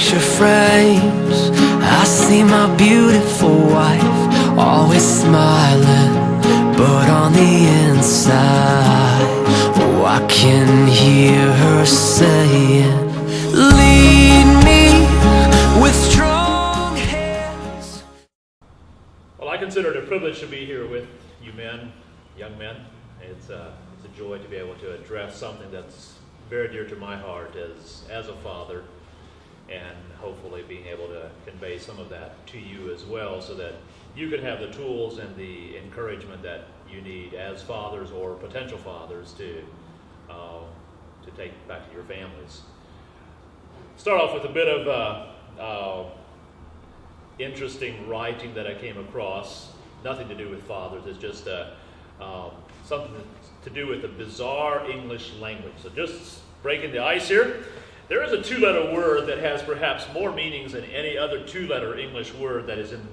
picture frames, I see my beautiful wife, always smiling, but on the inside, oh, I can hear her saying, lead me with strong hands. Well, I consider it a privilege to be here with you men, young men. It's a joy to be able to address something that's very dear to my heart as a father, and hopefully being able to convey some of that to you as well, so that you can have the tools and the encouragement that you need as fathers or potential fathers to take back to your families. Start off with a bit of interesting writing that I came across. Nothing to do with fathers. It's just something to do with the bizarre English language. So just breaking the ice here. There is a two-letter word that has perhaps more meanings than any other two-letter English word that is and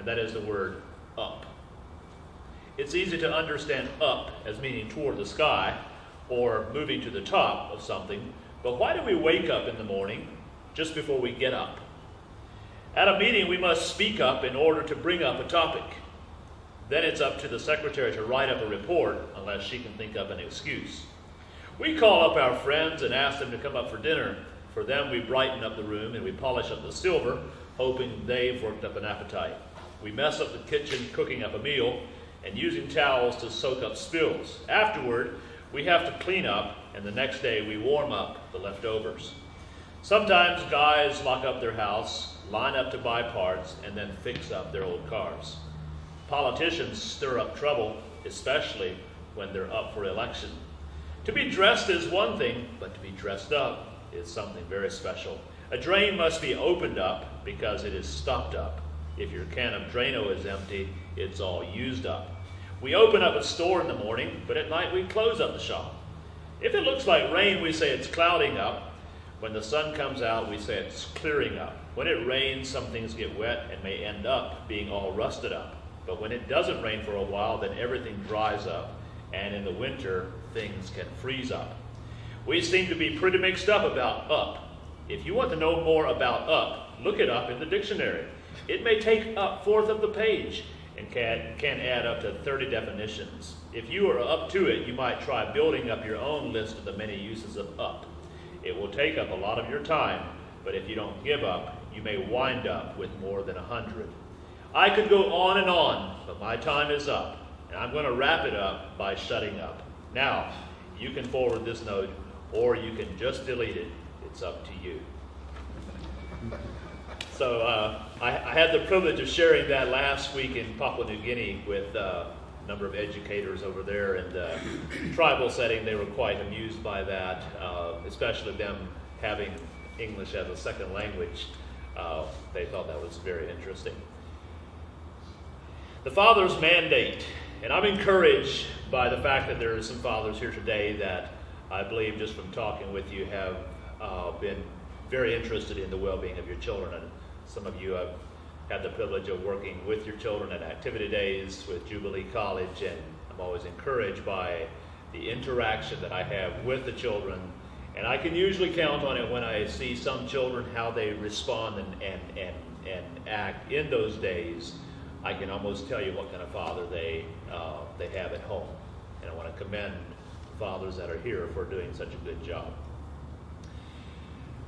that is the word up. It's easy to understand up as meaning toward the sky or moving to the top of something, but why do we wake up in the morning just before we get up? At a meeting, we must speak up in order to bring up a topic. Then it's up to the secretary to write up a report, unless she can think up an excuse. We call up our friends and ask them to come up for dinner. For them, we brighten up the room and we polish up the silver, hoping they've worked up an appetite. We mess up the kitchen cooking up a meal and using towels to soak up spills. Afterward, we have to clean up, and the next day we warm up the leftovers. Sometimes guys lock up their house, line up to buy parts, and then fix up their old cars. Politicians stir up trouble, especially when they're up for election. To be dressed is one thing, but to be dressed up is something very special. A drain must be opened up because it is stopped up. If your can of Drano is empty, it's all used up. We open up a store in the morning, but at night we close up the shop. If it looks like rain, we say it's clouding up. When the sun comes out, we say it's clearing up. When it rains, some things get wet and may end up being all rusted up. But when it doesn't rain for a while, then everything dries up, and in the winter, things can freeze up. We seem to be pretty mixed up about up. If you want to know more about up, look it up in the dictionary. It may take up fourth of the page and can add up to 30 definitions. If you are up to it, you might try building up your own list of the many uses of up. It will take up a lot of your time, but if you don't give up, you may wind up with more than 100. I could go on and on, but my time is up, and I'm going to wrap it up by shutting up. Now, you can forward this note, or you can just delete it. It's up to you. So I had the privilege of sharing that last week in Papua New Guinea with a number of educators over there in the tribal setting. They were quite amused by that, especially them having English as a second language. They thought that was very interesting. The father's mandate, and I'm encouraged by the fact that there are some fathers here today that I believe, just from talking with you, have been very interested in the well-being of your children. And some of you have had the privilege of working with your children at activity days with Jubilee College, and I'm always encouraged by the interaction that I have with the children. And I can usually count on it when I see some children, how they respond and act in those days. I can almost tell you what kind of father they have at home. And I want to commend fathers that are here for doing such a good job.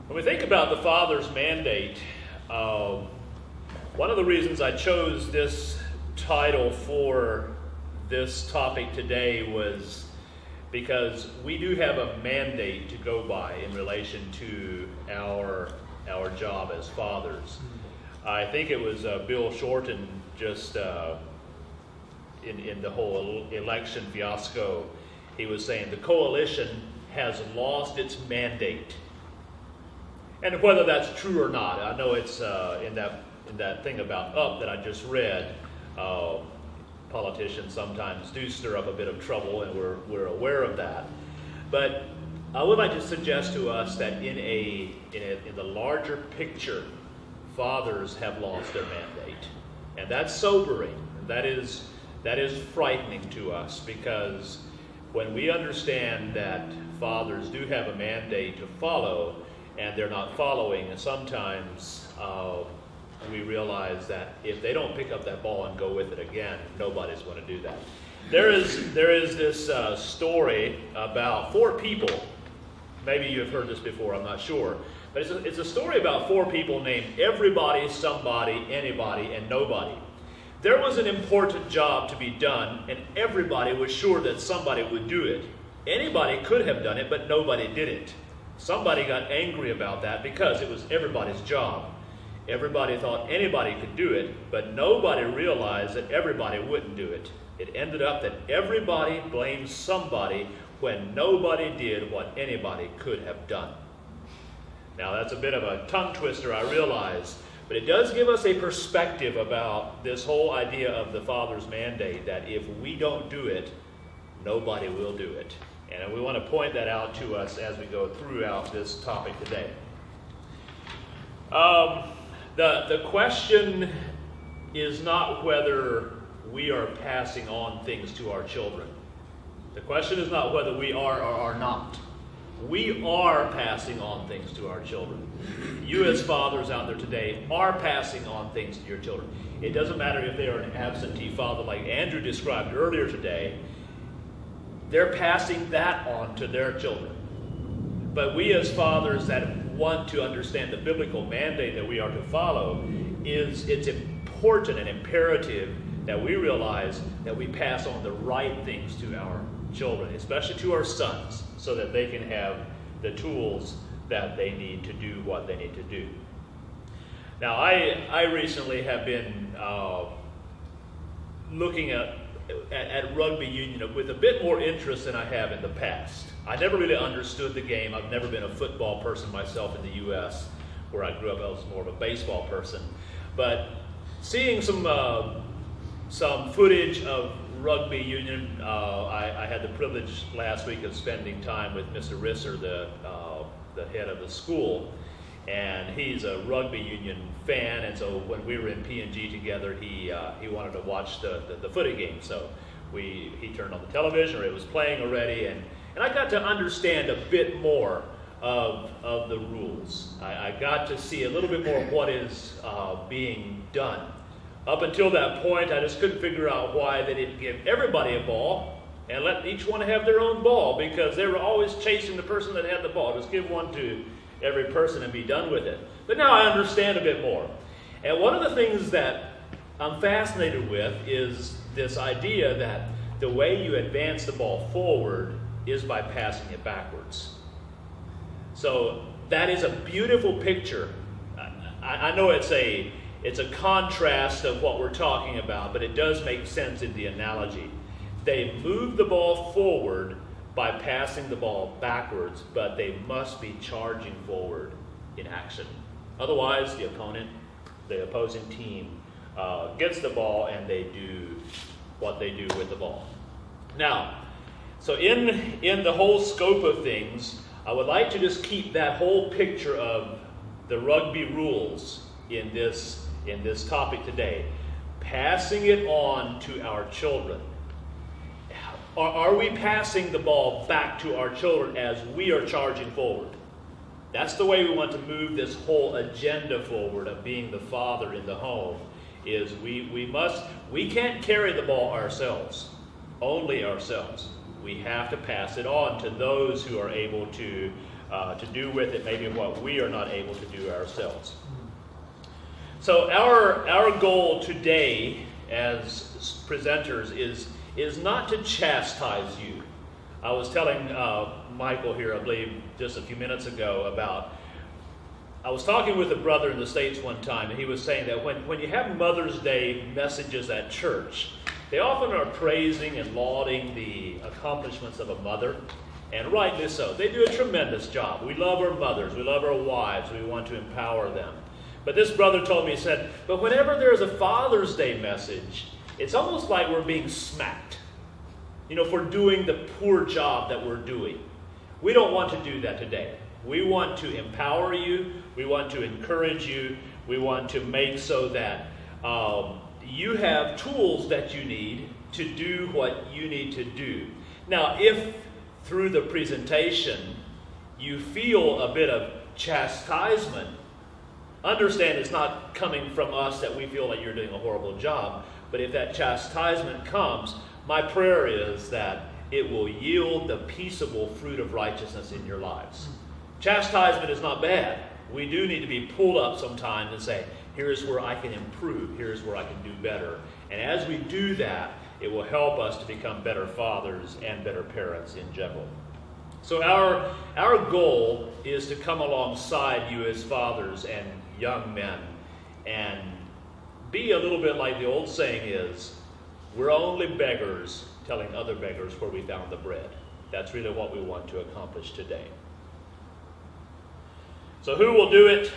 When we think about the father's mandate, one of the reasons I chose this title for this topic today was because we do have a mandate to go by in relation to our job as fathers. I think it was Bill Shorten just in the whole election fiasco. He was saying the coalition has lost its mandate. And whether that's true or not, I know it's in that thing about up that I just read, politicians sometimes do stir up a bit of trouble, and we're aware of that. But I would like to suggest to us that in the larger picture, fathers have lost their mandate, and that's sobering. That is frightening to us, because when we understand that fathers do have a mandate to follow, and they're not following. And sometimes we realize that if they don't pick up that ball and go with it again, nobody's going to do that. There is this story about 4 people. Maybe you've heard this before, I'm not sure. But it's a story about 4 people named everybody, somebody, anybody, and nobody. There was an important job to be done, and everybody was sure that somebody would do it. Anybody could have done it, but nobody did it. Somebody got angry about that because it was everybody's job. Everybody thought anybody could do it, but nobody realized that everybody wouldn't do it. It ended up that everybody blamed somebody when nobody did what anybody could have done. Now that's a bit of a tongue twister, I realize, but it does give us a perspective about this whole idea of the Father's mandate, that if we don't do it, nobody will do it. And we want to point that out to us as we go throughout this topic today. The question is not whether we are passing on things to our children. The question is not whether we are or are not. We are passing on things to our children. You as fathers out there today are passing on things to your children. It doesn't matter if they are an absentee father like Andrew described earlier today. They're passing that on to their children. But we as fathers that want to understand the biblical mandate that we are to follow, it's important and imperative that we realize that we pass on the right things to our children, especially to our sons, so that they can have the tools that they need to do what they need to do. Now, I recently have been looking at rugby union with a bit more interest than I have in the past. I never really understood the game. I've never been a football person myself in the U.S. Where I grew up, I was more of a baseball person. But seeing some footage of rugby union, I had the privilege last week of spending time with Mr. Risser, the head of the school, and he's a rugby union fan. And so when we were in P&G together, he wanted to watch the footy game. So he turned on the television, or it was playing already, and I got to understand a bit more of the rules. I got to see a little bit more of what is being done. Up until that point, I just couldn't figure out why they didn't give everybody a ball and let each one have their own ball, because they were always chasing the person that had the ball. Just give one to every person and be done with it. But now I understand a bit more. And one of the things that I'm fascinated with is this idea that the way you advance the ball forward is by passing it backwards. So that is a beautiful picture. I know it's a contrast of what we're talking about, but it does make sense in the analogy. They move the ball forward by passing the ball backwards, but they must be charging forward in action. Otherwise, the opposing team gets the ball and they do what they do with the ball. Now, so in the whole scope of things, I would like to just keep that whole picture of the rugby rules in this topic today, passing it on to our children. Are we passing the ball back to our children as we are charging forward? That's the way we want to move this whole agenda forward of being the father in the home. Is we can't carry the ball ourselves, only ourselves. We have to pass it on to those who are able to do with it maybe what we are not able to do ourselves. So our goal today as presenters is not to chastise you. I was telling Michael here, I believe, just a few minutes ago about, I was talking with a brother in the States one time, and he was saying that when you have Mother's Day messages at church, they often are praising and lauding the accomplishments of a mother, and rightly so. They do a tremendous job. We love our mothers. We love our wives. We want to empower them. But this brother told me, he said, but whenever there's a Father's Day message, it's almost like we're being smacked, for doing the poor job that we're doing. We don't want to do that today. We want to empower you. We want to encourage you. We want to make so that you have tools that you need to do what you need to do. Now, if through the presentation you feel a bit of chastisement, understand it's not coming from us that we feel like you're doing a horrible job, but if that chastisement comes, my prayer is that it will yield the peaceable fruit of righteousness in your lives. Chastisement is not bad. We do need to be pulled up sometimes and say, here's where I can improve, here's where I can do better. And as we do that, it will help us to become better fathers and better parents in general. So our goal is to come alongside you as fathers and young men and be a little bit like the old saying is, we're only beggars telling other beggars where we found the bread. That's really what we want to accomplish today. So who will do it?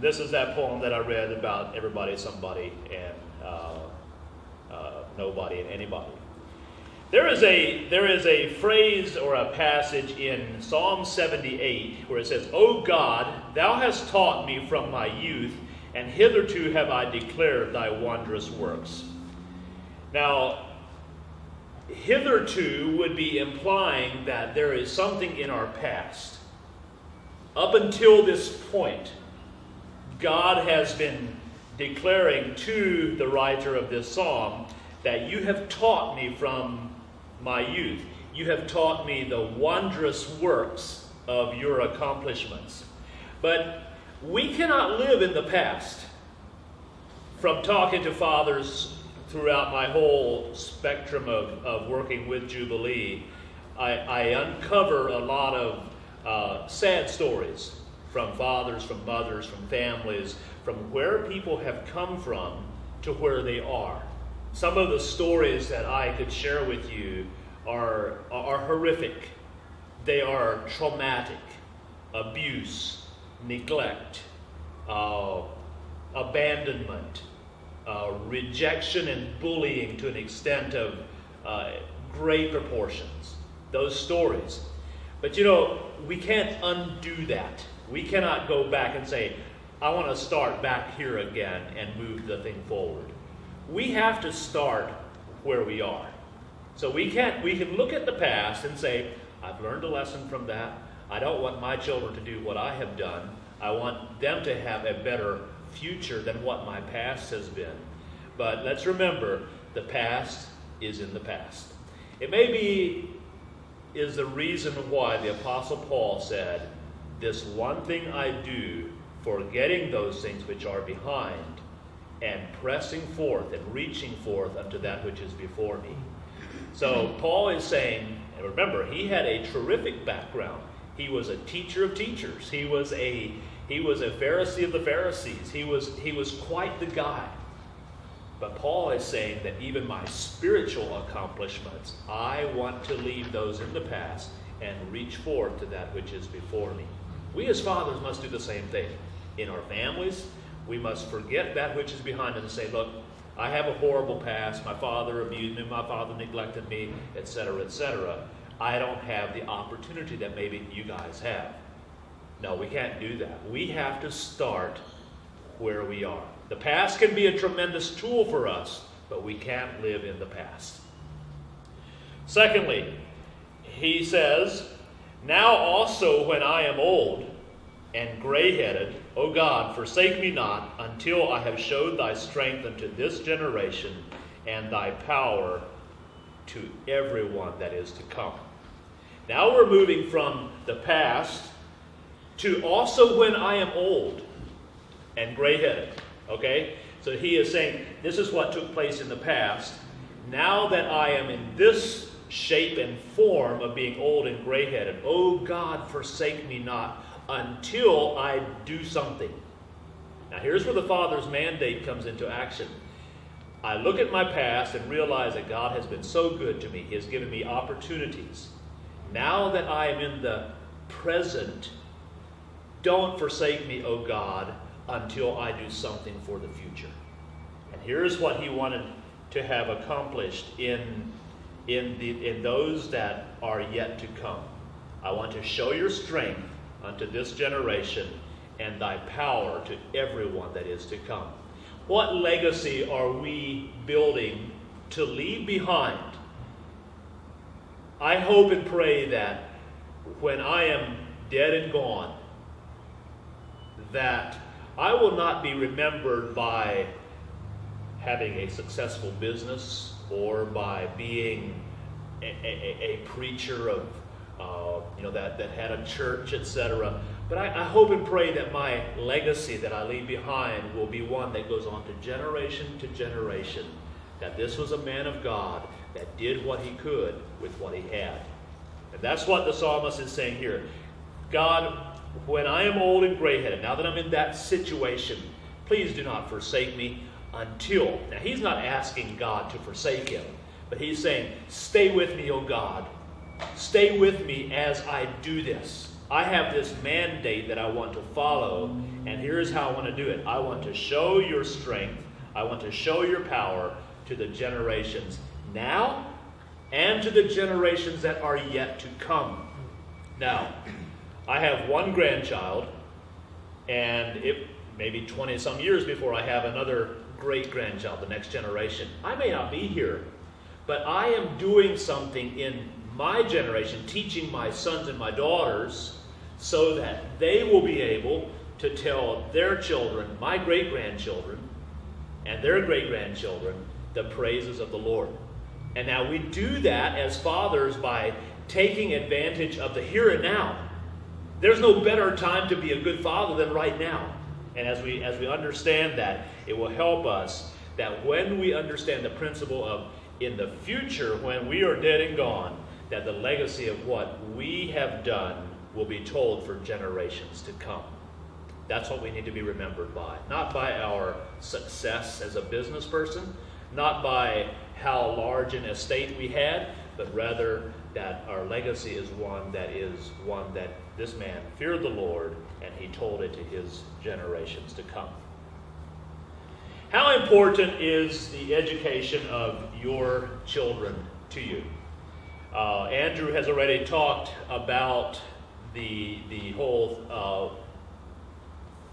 This is that poem that I read about everybody, somebody, and nobody and anybody. There is a phrase or a passage in Psalm 78 where it says, O God, thou hast taught me from my youth, and hitherto have I declared thy wondrous works. Now, hitherto would be implying that there is something in our past. Up until this point, God has been declaring to the writer of this psalm that you have taught me from my youth. You have taught me the wondrous works of your accomplishments. But we cannot live in the past. From talking to fathers throughout my whole spectrum of working with Jubilee, I uncover a lot of sad stories from fathers, from mothers, from families, from where people have come from to where they are. Some of the stories that I could share with you are horrific. They are traumatic. Abuse, neglect, abandonment, rejection and bullying to an extent of great proportions. Those stories. But you know, we can't undo that. We cannot go back and say, I want to start back here again and move the thing forward. We have to start where we are. So we can look at the past and say, I've learned a lesson from that. I don't want my children to do what I have done. I want them to have a better future than what my past has been. But let's remember, the past is in the past. It is the reason why the Apostle Paul said, this one thing I do, forgetting those things which are behind, and pressing forth and reaching forth unto that which is before me. So Paul is saying, and remember, he had a terrific background. He was a teacher of teachers. He was a Pharisee of the Pharisees. He was quite the guy. But Paul is saying that even my spiritual accomplishments, I want to leave those in the past and reach forward to that which is before me. We as fathers must do the same thing. In our families, we must forget that which is behind us and say, look, I have a horrible past. My father abused me. My father neglected me, etc., etc. I don't have the opportunity that maybe you guys have. No, we can't do that. We have to start where we are. The past can be a tremendous tool for us, but we can't live in the past. Secondly, he says, now also when I am old and gray-headed, O God, forsake me not until I have showed thy strength unto this generation and thy power to everyone that is to come. Now we're moving from the past to also when I am old and gray-headed. Okay? So he is saying, this is what took place in the past. Now that I am in this shape and form of being old and gray-headed, O God, forsake me not until I do something. Now here's where the Father's mandate comes into action. I look at my past and realize that God has been so good to me. He has given me opportunities. Now that I am in the present, don't forsake me, O God, until I do something for the future. And here's what he wanted to have accomplished in those that are yet to come. I want to show your strength unto this generation and thy power to everyone that is to come. What legacy are we building to leave behind? I hope and pray that when I am dead and gone, that I will not be remembered by having a successful business or by being a preacher of, that had a church, etc. But I hope and pray that my legacy that I leave behind will be one that goes on to generation, that this was a man of God that did what he could with what he had. And that's what the psalmist is saying here. God, when I am old and gray-headed, now that I'm in that situation, please do not forsake me until. Now, he's not asking God to forsake him, but he's saying, stay with me, O God. Stay with me as I do this. I have this mandate that I want to follow, and here's how I want to do it. I want to show your strength. I want to show your power to the generations now and to the generations that are yet to come. Now, I have one grandchild, and it may be 20-some years before I have another great-grandchild, the next generation. I may not be here, but I am doing something in my generation, teaching my sons and my daughters, so that they will be able to tell their children, my great-grandchildren, and their great-grandchildren, the praises of the Lord. And now we do that as fathers by taking advantage of the here and now. There's no better time to be a good father than right now. And as we understand that, it will help us that when we understand the principle of in the future, when we are dead and gone, that the legacy of what we have done will be told for generations to come. That's what we need to be remembered by. Not by our success as a business person, not by how large an estate we had, but rather that our legacy is one that this man feared the Lord, and he told it to his generations to come. How important is the education of your children to you? Andrew has already talked about the whole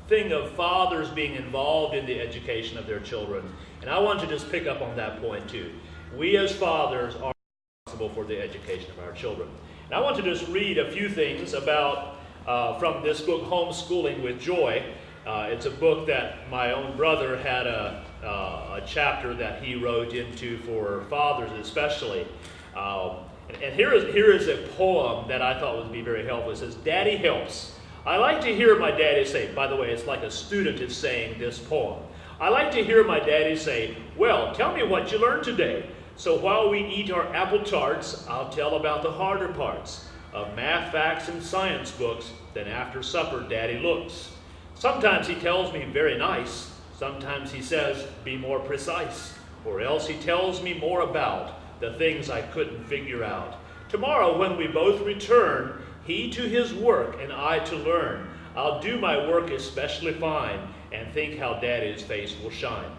thing of fathers being involved in the education of their children. And I want to just pick up on that point too. We as fathers are responsible for the education of our children. And I want to just read a few things about from this book, Homeschooling with Joy. It's a book that my own brother had a chapter that he wrote into for fathers especially. And here is a poem that I thought would be very helpful. It says, "Daddy helps. I like to hear my daddy say," by the way, it's like a student is saying this poem. "I like to hear my daddy say, 'Well, tell me what you learned today.' So while we eat our apple tarts, I'll tell about the harder parts of math, facts, and science books. Then after supper, Daddy looks. Sometimes he tells me very nice. Sometimes he says, be more precise. Or else he tells me more about the things I couldn't figure out. Tomorrow when we both return, he to his work and I to learn. I'll do my work especially fine and think how Daddy's face will shine."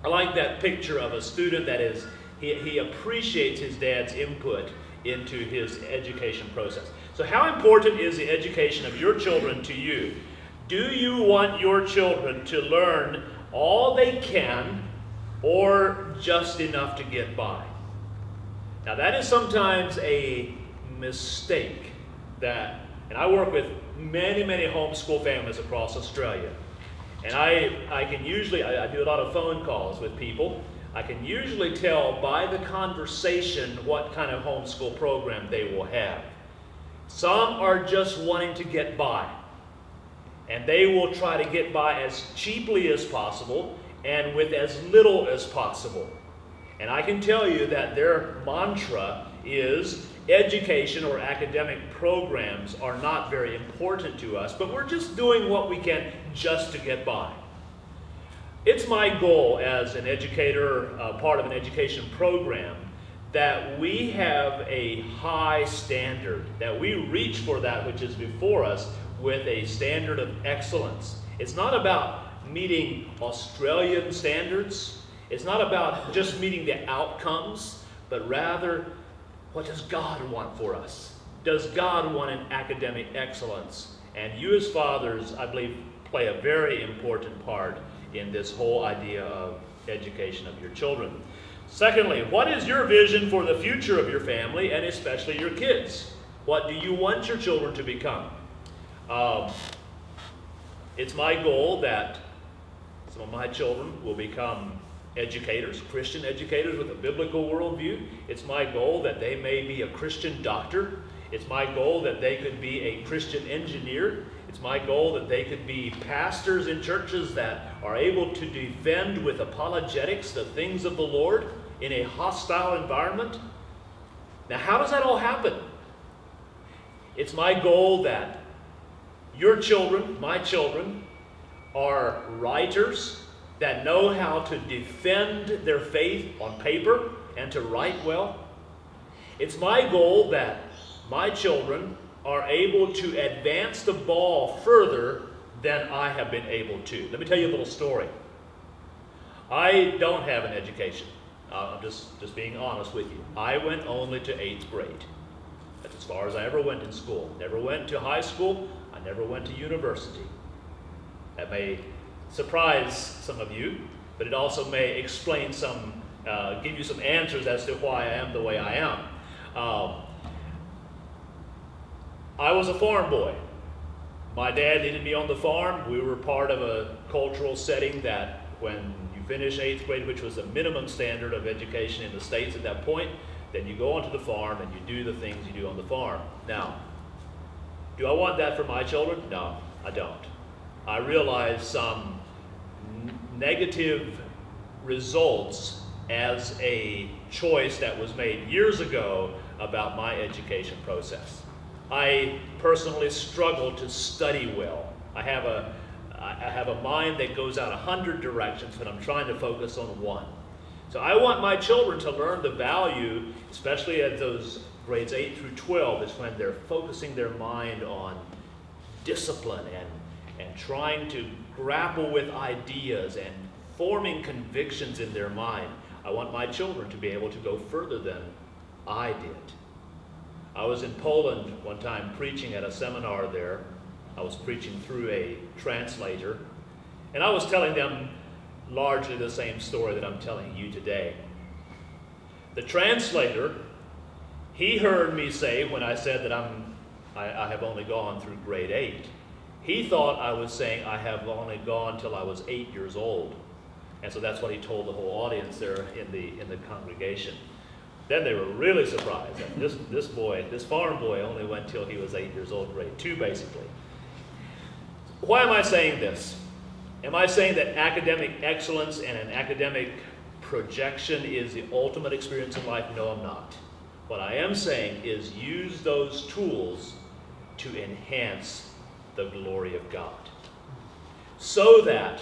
I like that picture of a student that is, he appreciates his dad's input into his education process. So how important is the education of your children to you? Do you want your children to learn all they can or just enough to get by? Now that is sometimes a mistake and I work with many, many homeschool families across Australia. And I can usually, I do a lot of phone calls with people. I can usually tell by the conversation what kind of homeschool program they will have. Some are just wanting to get by. And they will try to get by as cheaply as possible and with as little as possible. And I can tell you that their mantra is education or academic programs are not very important to us, but we're just doing what we can just to get by. It's my goal as an educator, part of an education program, that we have a high standard, that we reach for that which is before us with a standard of excellence. It's not about meeting Australian standards. It's not about just meeting the outcomes, but rather, what does God want for us? Does God want an academic excellence? And you as fathers, I believe, play a very important part in this whole idea of education of your children. Secondly, what is your vision for the future of your family and especially your kids? What do you want your children to become? It's my goal that some of my children will become educators, Christian educators with a biblical worldview. It's my goal that they may be a Christian doctor. It's my goal that they could be a Christian engineer. It's my goal that they could be pastors in churches that are able to defend with apologetics the things of the Lord in a hostile environment. Now, how does that all happen? It's my goal that your children, my children, are writers that know how to defend their faith on paper and to write well. It's my goal that my children are able to advance the ball further than I have been able to. Let me tell you a little story. I don't have an education. I'm just being honest with you. I went only to 8th grade. That's as far as I ever went in school. Never went to high school. I never went to university. That may surprise some of you, but it also may explain give you some answers as to why I am the way I am. I was a farm boy. My dad needed me on the farm. We were part of a cultural setting that when you finish 8th grade, which was the minimum standard of education in the States at that point, then you go onto the farm and you do the things you do on the farm. Now, do I want that for my children? No, I don't. I realize some negative results as a choice that was made years ago about my education process. I personally struggle to study well. I have a mind that goes out 100 directions, but I'm trying to focus on one. So I want my children to learn the value, especially at those grades 8 through 12, is when they're focusing their mind on discipline and trying to grapple with ideas and forming convictions in their mind. I want my children to be able to go further than I did. I was in Poland one time preaching at a seminar there. I was preaching through a translator, and I was telling them largely the same story that I'm telling you today. The translator, he heard me say when I said that I have only gone through grade 8. He thought I was saying I have only gone till I was 8 years old. And so that's what he told the whole audience there in the congregation. Then they were really surprised that this farm boy only went till he was 8 years old, grade 2 basically. Why am I saying this? Am I saying that academic excellence and an academic projection is the ultimate experience in life? No, I'm not. What I am saying is use those tools to enhance the glory of God. So that,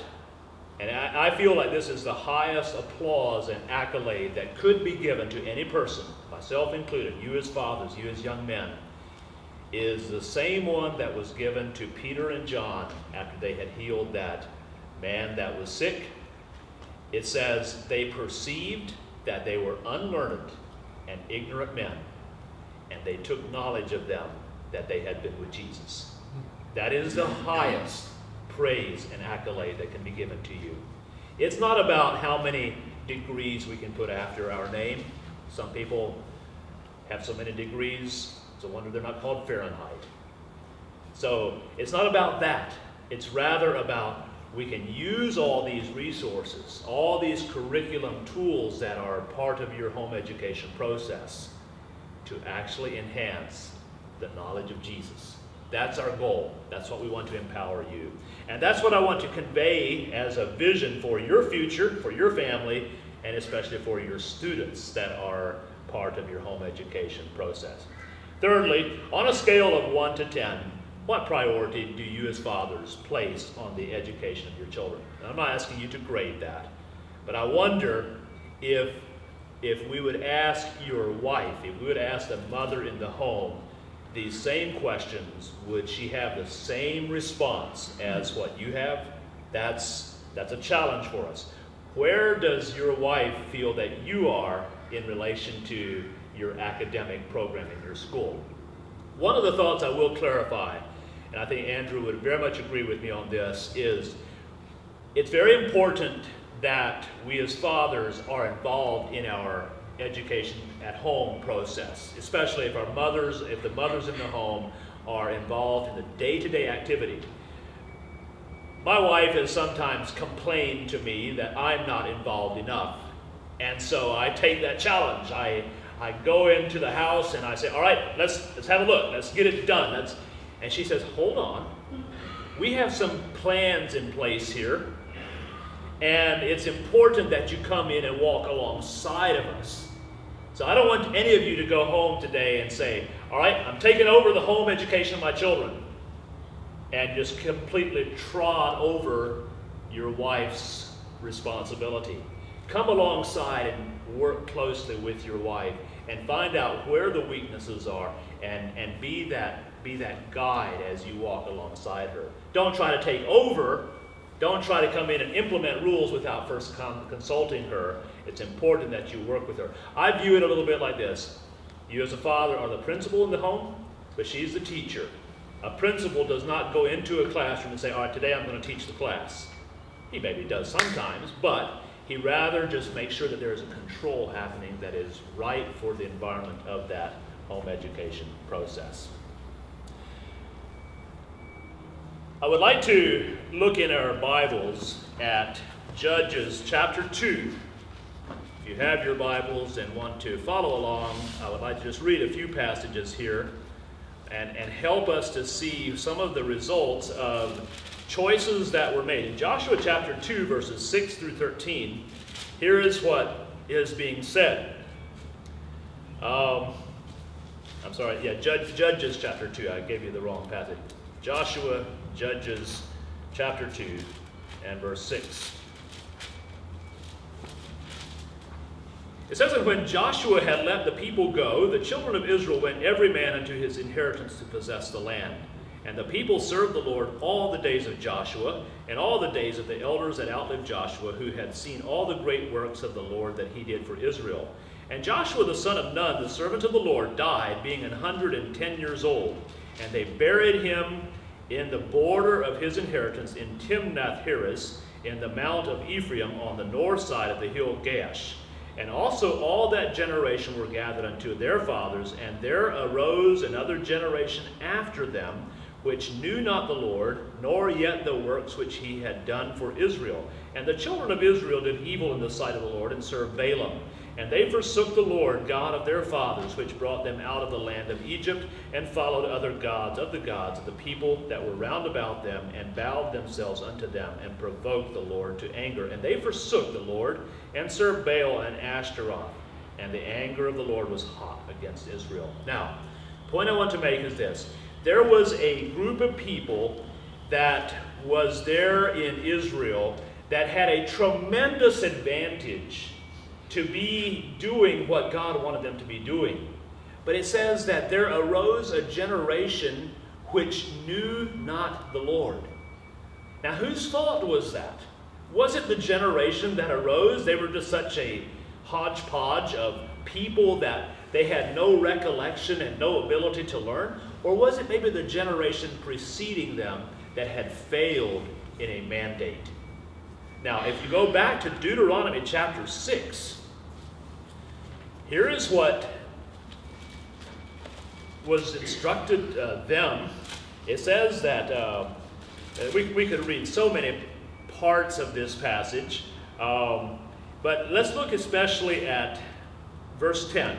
and I feel like this is the highest applause and accolade that could be given to any person, myself included, you as fathers, you as young men, is the same one that was given to Peter and John after they had healed that man that was sick. It says they perceived that they were unlearned and ignorant men, and they took knowledge of them that they had been with Jesus. That is the highest praise and accolade that can be given to you. It's not about how many degrees we can put after our name. Some people have so many degrees, it's a wonder they're not called Fahrenheit. So it's not about that. It's rather about we can use all these resources, all these curriculum tools that are part of your home education process to actually enhance the knowledge of Jesus. That's our goal. That's what we want to empower you. And that's what I want to convey as a vision for your future, for your family, and especially for your students that are part of your home education process. Thirdly, on a scale of 1 to 10, what priority do you as fathers place on the education of your children? And I'm not asking you to grade that, but I wonder if we would ask your wife, if we would ask the mother in the home these same questions, would she have the same response as what you have? That's a challenge for us. Where does your wife feel that you are in relation to your academic program in your school? One of the thoughts I will clarify, and I think Andrew would very much agree with me on this, is it's very important that we as fathers are involved in our education at home process, especially if the mothers in the home are involved in the day-to-day activity. My wife has sometimes complained to me that I'm not involved enough. And so I take that challenge. I go into the house and I say, all right, let's have a look. Let's get it done. And she says, hold on. We have some plans in place here. And it's important that you come in and walk alongside of us. So I don't want any of you to go home today and say, all right, I'm taking over the home education of my children, and just completely trod over your wife's responsibility. Come alongside and work closely with your wife and find out where the weaknesses are, and be that guide as you walk alongside her. Don't try to take over. Don't try to come in and implement rules without first consulting her. It's important that you work with her. I view it a little bit like this. You as a father are the principal in the home, but she's the teacher. A principal does not go into a classroom and say, all right, today I'm going to teach the class. He maybe does sometimes, but he rather just makes sure that there is a control happening that is right for the environment of that home education process. I would like to look in our Bibles at Judges chapter 2. If you have your Bibles and want to follow along, I would like to just read a few passages here and help us to see some of the results of choices that were made. In Joshua chapter 2, verses 6 through 13, here is what is being said. Judges chapter 2. I gave you the wrong passage. Joshua, Judges chapter 2 and verse 6. It says that when Joshua had let the people go, the children of Israel went every man unto his inheritance to possess the land. And the people served the Lord all the days of Joshua, and all the days of the elders that outlived Joshua, who had seen all the great works of the Lord that he did for Israel. And Joshua the son of Nun, the servant of the Lord, died, being 110 years old. And they buried him in the border of his inheritance in Timnath-Heres, in the mount of Ephraim, on the north side of the hill Gaash. And also all that generation were gathered unto their fathers, and there arose another generation after them, which knew not the Lord, nor yet the works which he had done for Israel. And the children of Israel did evil in the sight of the Lord, and served Balaam. And they forsook the Lord God of their fathers, which brought them out of the land of Egypt, and followed other gods of the people that were round about them, and bowed themselves unto them, and provoked the Lord to anger. And they forsook the Lord, and served Baal and Ashtaroth. And the anger of the Lord was hot against Israel. Now, the point I want to make is this. There was a group of people that was there in Israel that had a tremendous advantage to be doing what God wanted them to be doing. But it says that there arose a generation which knew not the Lord. Now, whose fault was that? Was it the generation that arose? They were just such a hodgepodge of people that they had no recollection and no ability to learn? Or was it maybe the generation preceding them that had failed in a mandate? Now, if you go back to Deuteronomy chapter 6, here is what was instructed them. It says that we could read so many parts of this passage, but let's look especially at verse 10.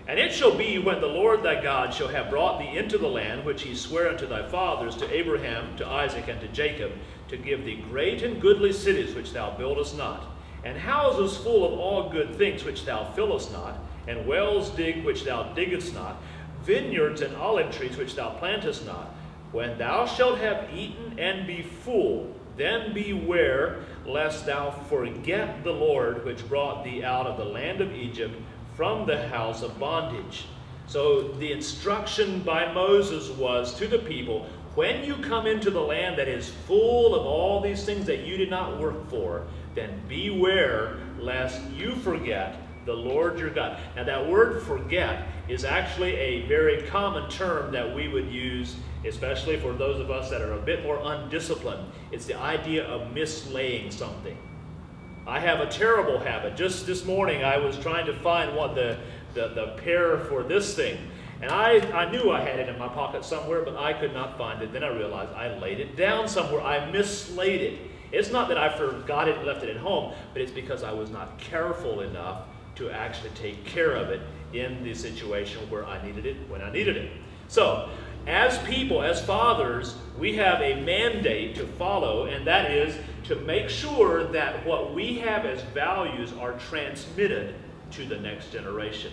And it shall be when the Lord thy God shall have brought thee into the land which he sware unto thy fathers, to Abraham, to Isaac, and to Jacob, to give thee great and goodly cities which thou buildest not, and houses full of all good things which thou fillest not, and wells dig which thou diggest not, vineyards and olive trees which thou plantest not. When thou shalt have eaten and be full, then beware lest thou forget the Lord which brought thee out of the land of Egypt from the house of bondage. So the instruction by Moses was to the people, when you come into the land that is full of all these things that you did not work for, then beware lest you forget the Lord your God. Now that word forget is actually a very common term that we would use, especially for those of us that are a bit more undisciplined. It's the idea of mislaying something. I have a terrible habit. Just this morning I was trying to find what the pair for this thing. And I knew I had it in my pocket somewhere, but I could not find it. Then I realized I laid it down somewhere. I mislaid it. It's not that I forgot it and left it at home, but it's because I was not careful enough to actually take care of it in the situation where I needed it, when I needed it. So, as people, as fathers, we have a mandate to follow, and that is to make sure that what we have as values are transmitted to the next generation,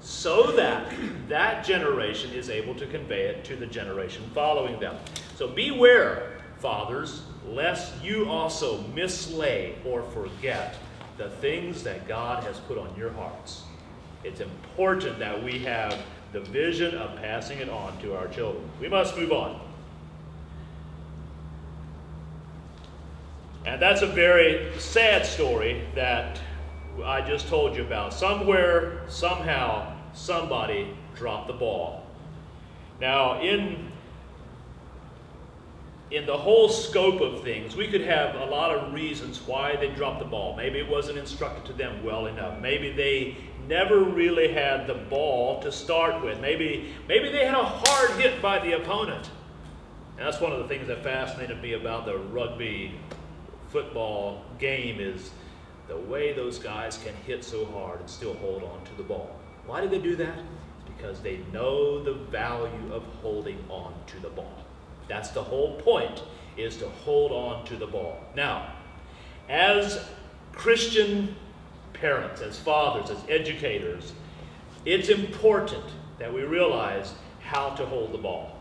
so that that generation is able to convey it to the generation following them. So beware, fathers, lest you also mislay or forget the things that God has put on your hearts. It's important that we have the vision of passing it on to our children. We must move on. And that's a very sad story that I just told you about. Somewhere, somehow, somebody dropped the ball. Now, in the whole scope of things, we could have a lot of reasons why they dropped the ball. Maybe it wasn't instructed to them well enough. Maybe they never really had the ball to start with. Maybe they had a hard hit by the opponent. And that's one of the things that fascinated me about the rugby football game is the way those guys can hit so hard and still hold on to the ball. Why do they do that? It's because they know the value of holding on to the ball. That's the whole point, is to hold on to the ball. Now, as Christian parents, as fathers, as educators, it's important that we realize how to hold the ball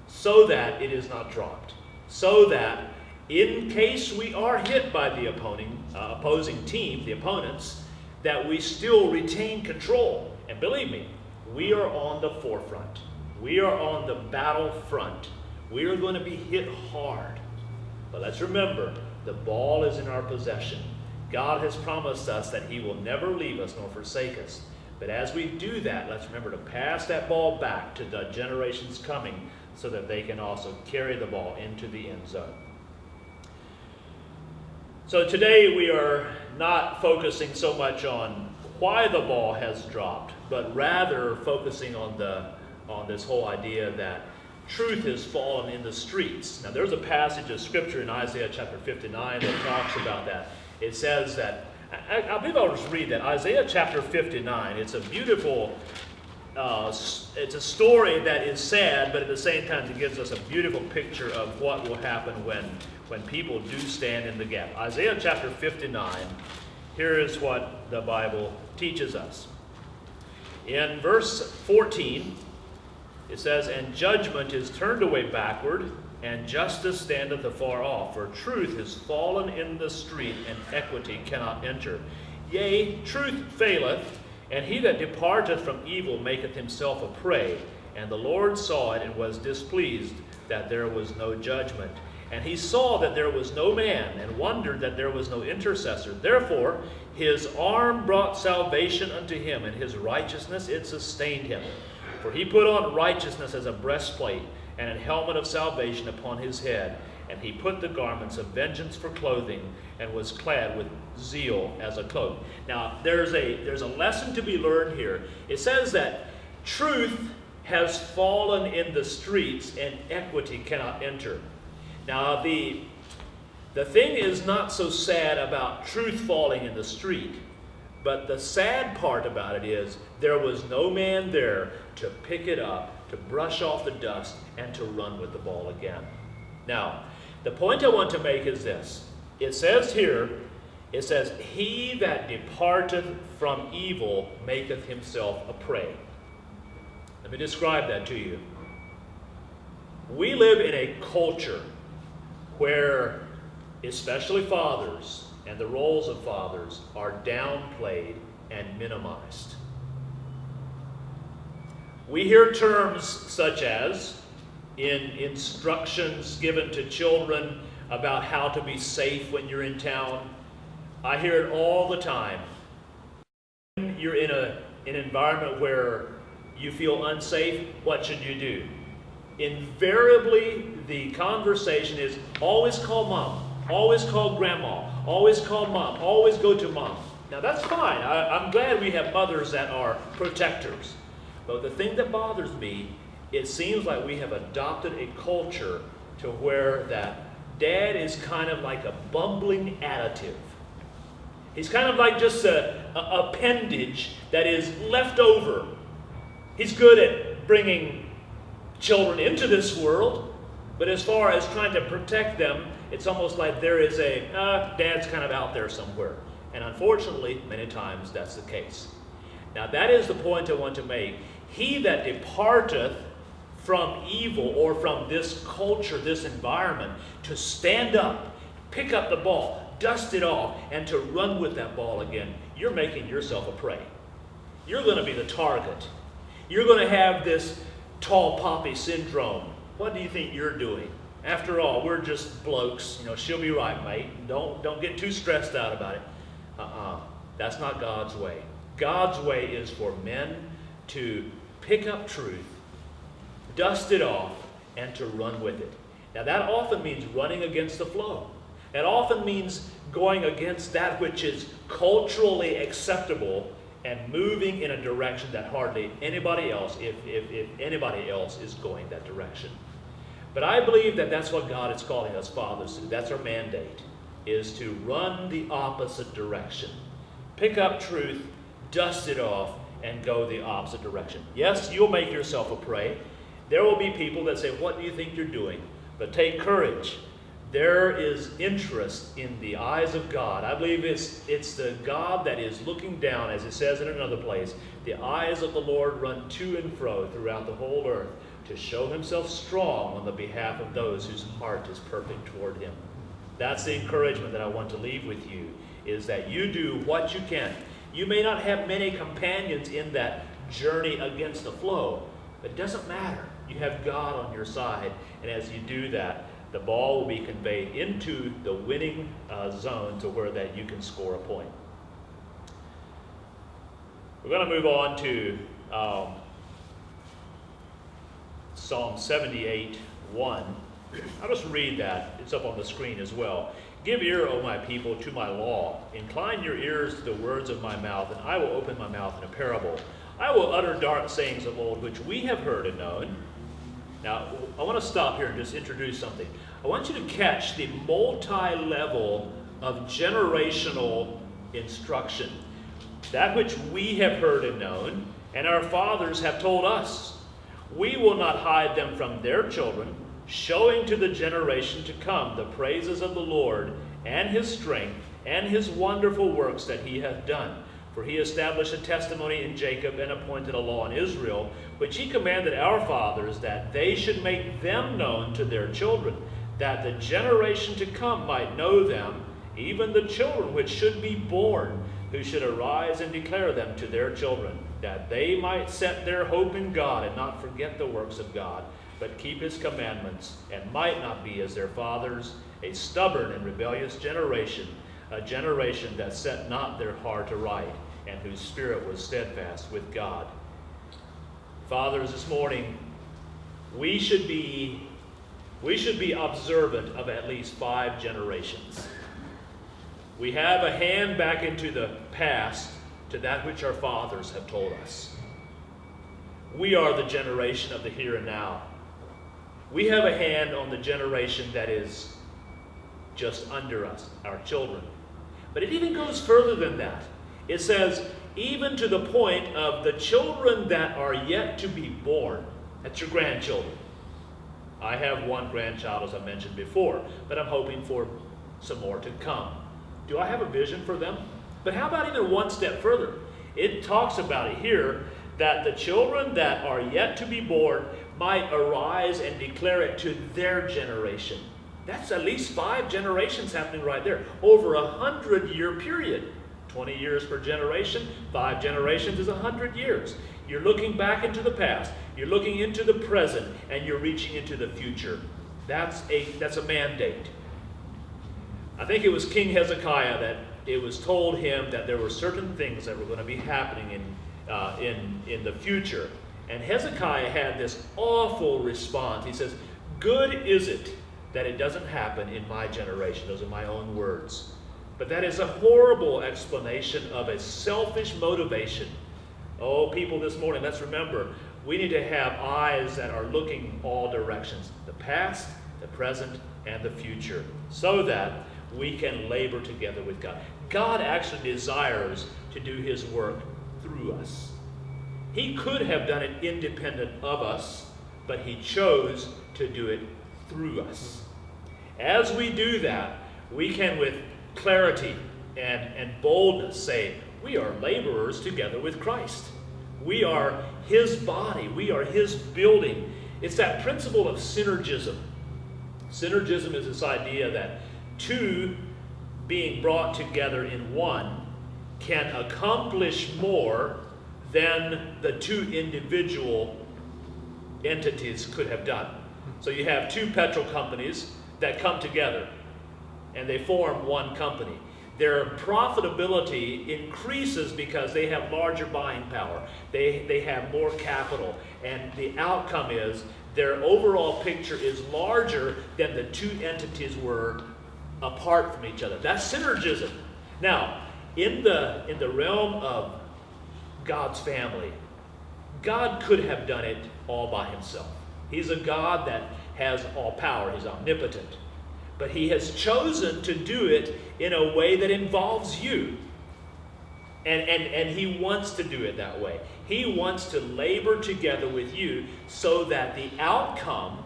so that it is not dropped, so that in case we are hit by the opposing team, the opponents, that we still retain control. And believe me, we are on the forefront. We are on the battlefront. We are going to be hit hard. But let's remember, the ball is in our possession. God has promised us that He will never leave us nor forsake us. But as we do that, let's remember to pass that ball back to the generations coming so that they can also carry the ball into the end zone. So today we are not focusing so much on why the ball has dropped, but rather focusing on this whole idea that truth has fallen in the streets. Now there's a passage of scripture in Isaiah chapter 59 that talks about that. It says that, I believe I'll just read that. Isaiah chapter 59, it's a beautiful, it's a story that is sad, but at the same time it gives us a beautiful picture of what will happen when people do stand in the gap. Isaiah chapter 59, here is what the Bible teaches us. In verse 14, it says, "And judgment is turned away backward, and justice standeth afar off. For truth is fallen in the street, and equity cannot enter. Yea, truth faileth, and he that departeth from evil maketh himself a prey. And the Lord saw it, and was displeased that there was no judgment. And he saw that there was no man, and wondered that there was no intercessor. Therefore his arm brought salvation unto him, and his righteousness it sustained him. For he put on righteousness as a breastplate, and an helmet of salvation upon his head. And he put the garments of vengeance for clothing, and was clad with zeal as a cloak." Now, there's a lesson to be learned here. It says that truth has fallen in the streets, and equity cannot enter. Now, the thing is not so sad about truth falling in the street, but the sad part about it is there was no man there to pick it up, to brush off the dust, and to run with the ball again. Now, the point I want to make is this. It says here, it says, "He that departeth from evil maketh himself a prey." Let me describe that to you. We live in a culture where especially fathers and the roles of fathers are downplayed and minimized. We hear terms such as, in instructions given to children about how to be safe when you're in town, I hear it all the time. When you're in an environment where you feel unsafe, what should you do? Invariably, the conversation is always call mom, always call grandma, always call mom, always go to mom. Now that's fine. I'm glad we have mothers that are protectors. But the thing that bothers me, it seems like we have adopted a culture to where that dad is kind of like a bumbling additive. He's kind of like just a appendage that is left over. He's good at bringing children into this world, but as far as trying to protect them, it's almost like there is dad's kind of out there somewhere. And unfortunately, many times that's the case. Now that is the point I want to make. He that departeth from evil or from this culture, this environment, to stand up, pick up the ball, dust it off, and to run with that ball again, you're making yourself a prey. You're going to be the target. You're going to have this tall poppy syndrome. What do you think you're doing? After all, we're just blokes. She'll be right, mate. Don't get too stressed out about it. That's not God's way. God's way is for men to pick up truth, dust it off, and to run with it. Now that often means running against the flow. It often means going against that which is culturally acceptable and moving in a direction that hardly anybody else, if anybody else, is going that direction. But I believe that that's what God is calling us fathers to. That's our mandate, is to run the opposite direction. Pick up truth, dust it off, and go the opposite direction. Yes, you'll make yourself a prey. There will be people that say, what do you think you're doing? But take courage. There is interest in the eyes of God. I believe it's the God that is looking down, as it says in another place, the eyes of the Lord run to and fro throughout the whole earth to show himself strong on the behalf of those whose heart is perfect toward him. That's the encouragement that I want to leave with you, is that you do what you can. You may not have many companions in that journey against the flow, but it doesn't matter. You have God on your side, and as you do that, the ball will be conveyed into the winning zone to where that you can score a point. We're going to move on to Psalm 78:1. I'll just read that. It's up on the screen as well. Give ear, O my people, to my law. Incline your ears to the words of my mouth, and I will open my mouth in a parable. I will utter dark sayings of old, which we have heard and known. Now, I want to stop here and just introduce something. I want you to catch the multi-level of generational instruction. That which we have heard and known, and our fathers have told us. We will not hide them from their children, showing to the generation to come the praises of the Lord and his strength and his wonderful works that he hath done. For he established a testimony in Jacob and appointed a law in Israel, which he commanded our fathers, that they should make them known to their children, that the generation to come might know them, even the children which should be born, who should arise and declare them to their children, that they might set their hope in God and not forget the works of God, but keep his commandments, and might not be as their fathers, a stubborn and rebellious generation, a generation that set not their heart aright, and whose spirit was steadfast with God. Fathers, this morning, we should be observant of at least 5 generations. We have a hand back into the past to that which our fathers have told us. We are the generation of the here and now. We have a hand on the generation that is just under us, our children. But it even goes further than that. It says, even to the point of the children that are yet to be born. That's your grandchildren. I have one grandchild, as I mentioned before, but I'm hoping for some more to come. Do I have a vision for them? But how about even one step further? It talks about it here, that the children that are yet to be born might arise and declare it to their generation. That's at least 5 generations happening right there, over 100-year period. 20 years per generation, 5 generations is 100 years. You're looking back into the past, you're looking into the present, and you're reaching into the future. That's a mandate. I think it was King Hezekiah that it was told him that there were certain things that were going to be happening in the future. And Hezekiah had this awful response. He says, "Good is it that it doesn't happen in my generation." Those are my own words. But that is a horrible explanation of a selfish motivation Oh, people, this morning, let's remember, we need to have eyes that are looking all directions, the past, the present, and the future, so that we can labor together with God. God actually desires to do his work through us. He could have done it independent of us, but he chose to do it through us. As we do that, we can with clarity and boldness say, we are laborers together with Christ. We are his body. We are his building. It's that principle of synergism. Synergism is this idea that two being brought together in one can accomplish more than the two individual entities could have done. So you have two petrol companies that come together and they form one company. Their profitability increases because they have larger buying power. They have more capital. And the outcome is their overall picture is larger than the two entities were apart from each other. That's synergism. Now, in the realm of God's family, God could have done it all by himself. He's a God that has all power. He's omnipotent. But he has chosen to do it in a way that involves you. And he wants to do it that way. He wants to labor together with you so that the outcome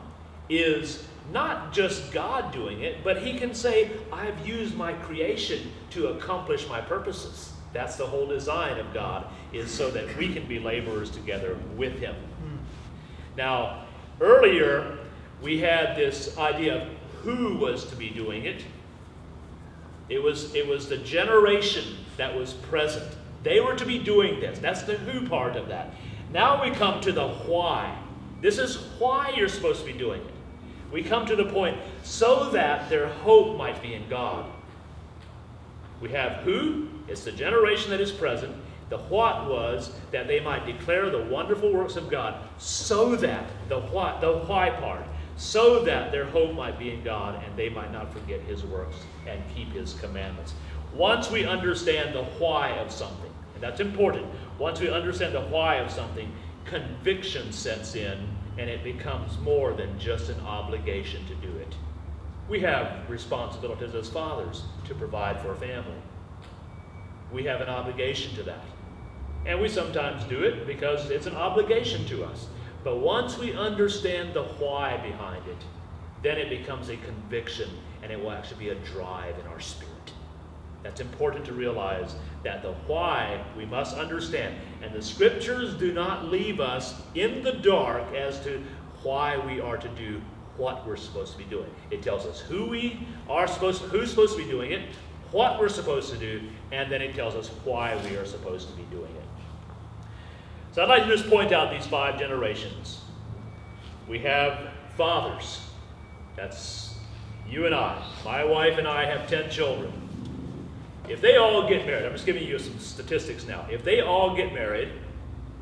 is not just God doing it, but he can say, I've used my creation to accomplish my purposes. That's the whole design of God, is so that we can be laborers together with him. Now, earlier we had this idea of who was to be doing it. It was the generation that was present. They were to be doing this. That's the who part of that. Now we come to the why. This is why you're supposed to be doing it. We come to the point so that their hope might be in God. We have who, it's the generation that is present. The what was that they might declare the wonderful works of God, so that, the why part, so that their hope might be in God and they might not forget his works and keep his commandments. Once we understand the why of something, and that's important, once we understand the why of something, conviction sets in and it becomes more than just an obligation to do it. We have responsibilities as fathers to provide for a family. We have an obligation to that. And we sometimes do it because it's an obligation to us. But once we understand the why behind it, then it becomes a conviction and it will actually be a drive in our spirit. That's important to realize, that the why we must understand. And the scriptures do not leave us in the dark as to why we are to do what we're supposed to be doing. It tells us who's supposed to be doing it, what we're supposed to do, and then it tells us why we are supposed to be doing it. So I'd like to just point out these 5 generations. We have fathers. That's you and I. My wife and I have 10 children. If they all get married, I'm just giving you some statistics now. If they all get married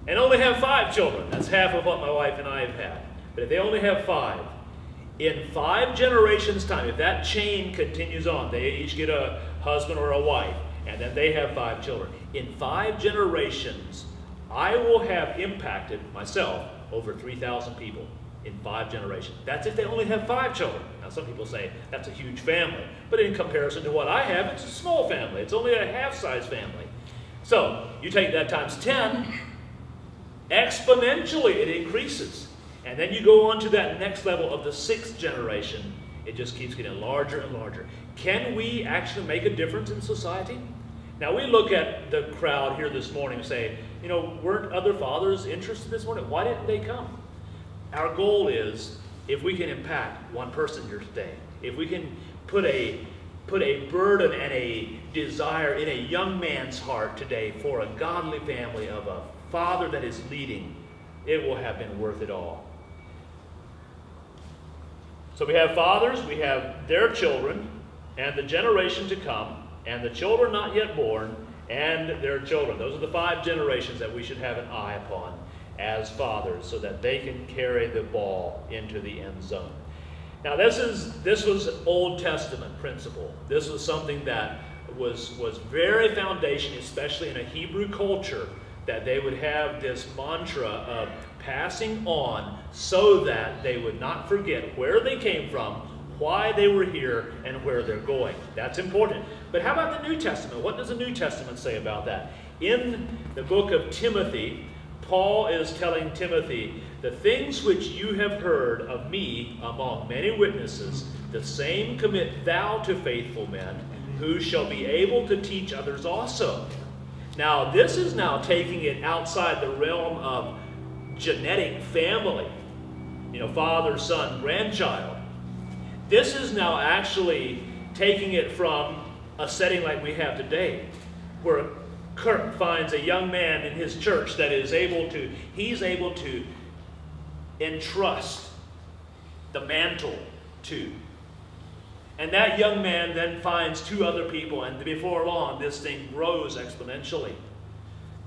and only have 5 children, that's half of what my wife and I have had. But if they only have 5, in 5 generations' time, if that chain continues on, they each get a husband or a wife, and then they have 5 children. In 5 generations, I will have impacted myself over 3,000 people in 5 generations. That's if they only have 5 children. Now, some people say that's a huge family, but in comparison to what I have, it's a small family. It's only a half-size family. So you take that times 10, exponentially it increases. And then you go on to that next level of the 6th generation. It just keeps getting larger and larger. Can we actually make a difference in society? Now, we look at the crowd here this morning and say, weren't other fathers interested this morning? Why didn't they come? Our goal is, if we can impact one person here today, if we can put a burden and a desire in a young man's heart today for a godly family of a father that is leading, it will have been worth it all. So we have fathers, we have their children, and the generation to come, and the children not yet born, and their children. Those are the 5 generations that we should have an eye upon as fathers, so that they can carry the ball into the end zone. Now, this was Old Testament principle. This was something that was very foundational, especially in a Hebrew culture, that they would have this mantra of passing on so that they would not forget where they came from, why they were here, and where they're going. That's important. But how about the New Testament? What does the New Testament say about that? In the book of Timothy, Paul is telling Timothy, the things which you have heard of me among many witnesses, the same commit thou to faithful men, who shall be able to teach others also. Now, this is now taking it outside the realm of genetic family, father, son, grandchild. This is now actually taking it from a setting like we have today, where Kirk finds a young man in his church that he's able to entrust the mantle to. And that young man then finds 2 other people, and before long, this thing grows exponentially.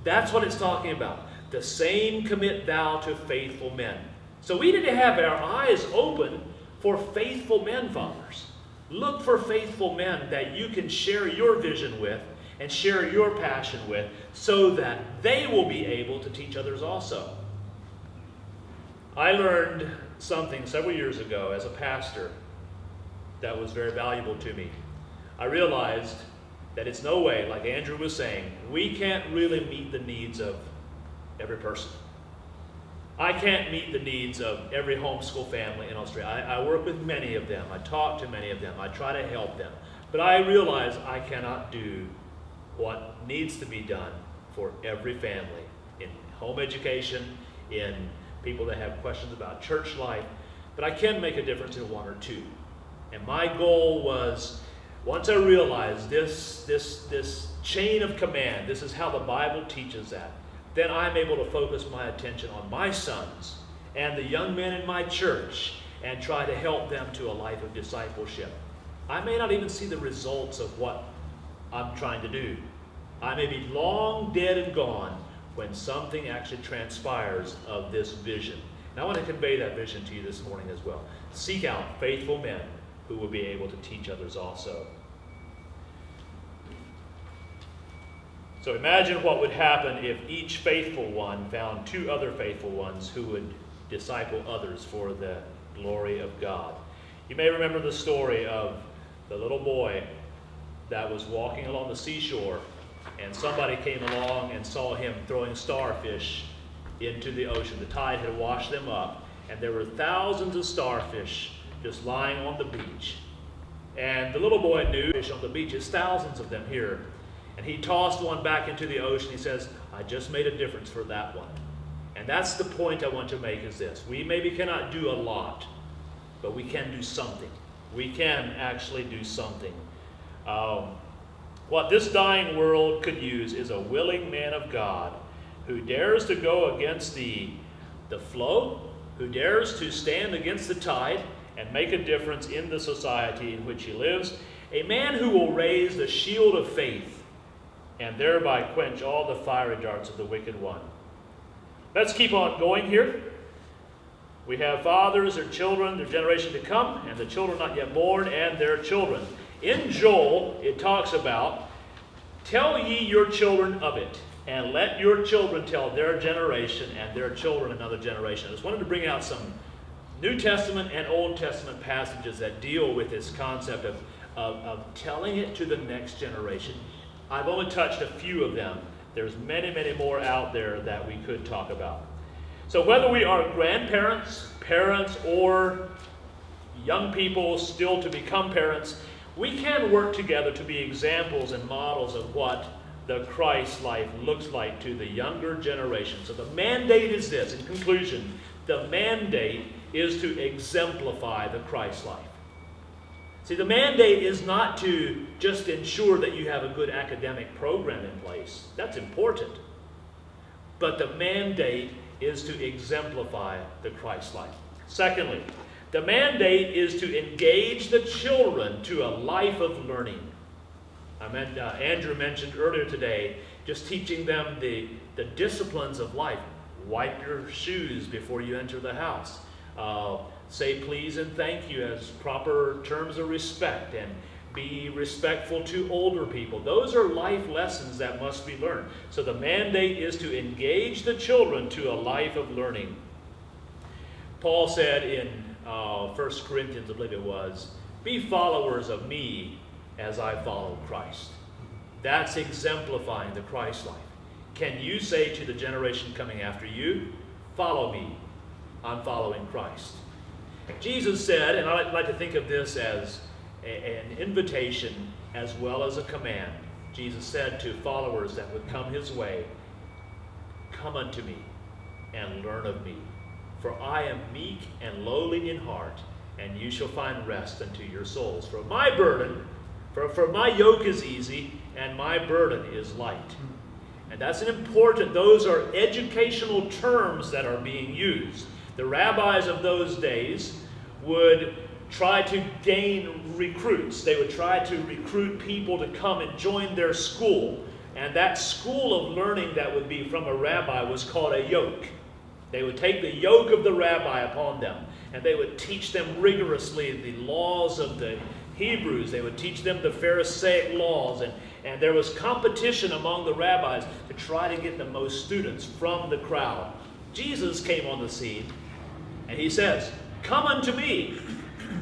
That's what it's talking about. The same commit thou to faithful men. So we need to have our eyes open for faithful men, fathers. Look for faithful men that you can share your vision with and share your passion with, so that they will be able to teach others also. I learned something several years ago as a pastor that was very valuable to me. I realized that it's no way, like Andrew was saying, we can't really meet the needs of every person. I can't meet the needs of every homeschool family in Australia. I work with many of them. I talk to many of them. I try to help them. But I realize I cannot do what needs to be done for every family in home education, in people that have questions about church life. But I can make a difference in 1 or 2. And my goal was, once I realized this chain of command, this is how the Bible teaches that, then I'm able to focus my attention on my sons and the young men in my church and try to help them to a life of discipleship. I may not even see the results of what I'm trying to do. I may be long dead and gone when something actually transpires of this vision. And I want to convey that vision to you this morning as well. Seek out faithful men who will be able to teach others also. So imagine what would happen if each faithful one found 2 other faithful ones who would disciple others for the glory of God. You may remember the story of the little boy that was walking along the seashore, and somebody came along and saw him throwing starfish into the ocean. The tide had washed them up, and there were thousands of starfish just lying on the beach. And the little boy knew fish on the beach, there's thousands of them here. And he tossed one back into the ocean. He says, I just made a difference for that one. And that's the point I want to make, is this. We maybe cannot do a lot, but we can do something. We can actually do something. What this dying world could use is a willing man of God who dares to go against the flow, who dares to stand against the tide and make a difference in the society in which he lives. A man who will raise the shield of faith and thereby quench all the fiery darts of the wicked one. Let's keep on going here. We have fathers, their children, their generation to come, and the children not yet born, and their children. In Joel, it talks about, tell ye your children of it, and let your children tell their generation, and their children another generation. I just wanted to bring out some New Testament and Old Testament passages that deal with this concept of telling it to the next generation. I've only touched a few of them. There's many, many more out there that we could talk about. So whether we are grandparents, parents, or young people still to become parents, we can work together to be examples and models of what the Christ life looks like to the younger generation. So the mandate is this, in conclusion, the mandate is to exemplify the Christ life. See, the mandate is not to just ensure that you have a good academic program in place. That's important. But the mandate is to exemplify the Christ life. Secondly, the mandate is to engage the children to a life of learning. Andrew mentioned earlier today, just teaching them the disciplines of life. Wipe your shoes before you enter the house. Say please and thank you as proper terms of respect, and Be respectful to older people. Those are life lessons that must be learned. So the mandate is to engage the children to a life of learning. Paul said in 1 Corinthians, I believe it was, be followers of me as I follow Christ. That's exemplifying the Christ life. Can you say to the generation coming after you, follow me, I'm following Christ? Jesus said, and I like to think of this as an invitation as well as a command. Jesus said to followers that would come his way, come unto me and learn of me, for I am meek and lowly in heart, and you shall find rest unto your souls. For my burden, for my yoke is easy, and my burden is light. And that's an important, those are educational terms that are being used. The rabbis of those days would try to gain recruits. They would try to recruit people to come and join their school. And that school of learning that would be from a rabbi was called a yoke. They would take the yoke of the rabbi upon them, and they would teach them rigorously the laws of the Hebrews. They would teach them the Pharisaic laws, and there was competition among the rabbis to try to get the most students from the crowd. Jesus came on the scene, and he says, come unto me.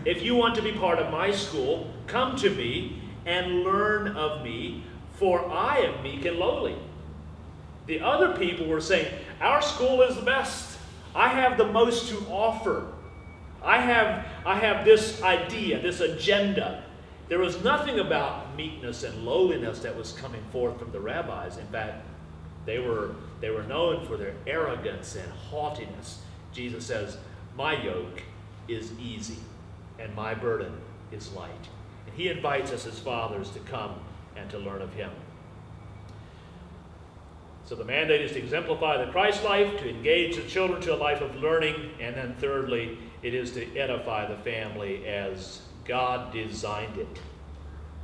If you want to be part of my school, come to me and learn of me, for I am meek and lowly. The other people were saying, our school is the best. I have the most to offer. I have this idea, this agenda. There was nothing about meekness and lowliness that was coming forth from the rabbis. In fact, they were known for their arrogance and haughtiness. Jesus says, my yoke is easy and my burden is light. And he invites us as fathers to come and to learn of him. So the mandate is to exemplify the Christ life, to engage the children to a life of learning, and then thirdly, it is to edify the family as God designed it.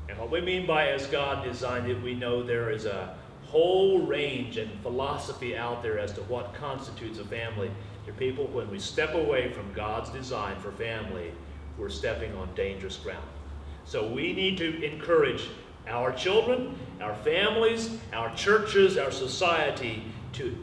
And what we mean by as God designed it, we know there is a whole range and philosophy out there as to what constitutes a family. There are people, when we step away from God's design for family, we're stepping on dangerous ground. So we need to encourage our children, our families, our churches, our society to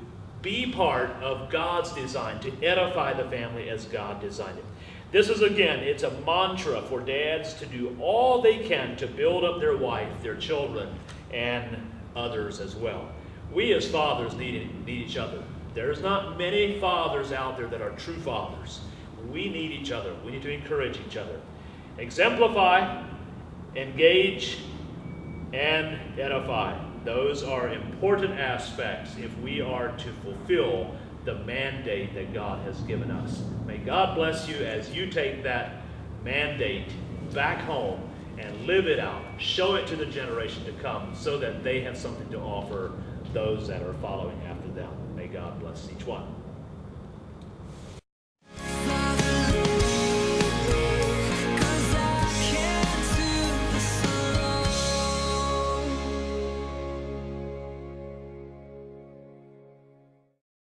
be part of God's design, to edify the family as God designed it. This is, again, it's a mantra for dads to do all they can to build up their wife, their children, and others as well. We as fathers need each other. There's not many fathers out there that are true fathers. We need each other. We need to encourage each other. Exemplify, engage, and edify. Those are important aspects if we are to fulfill the mandate that God has given us. May God bless you as you take that mandate back home and live it out. Show it to the generation to come so that they have something to offer those that are following after them. May God bless each one.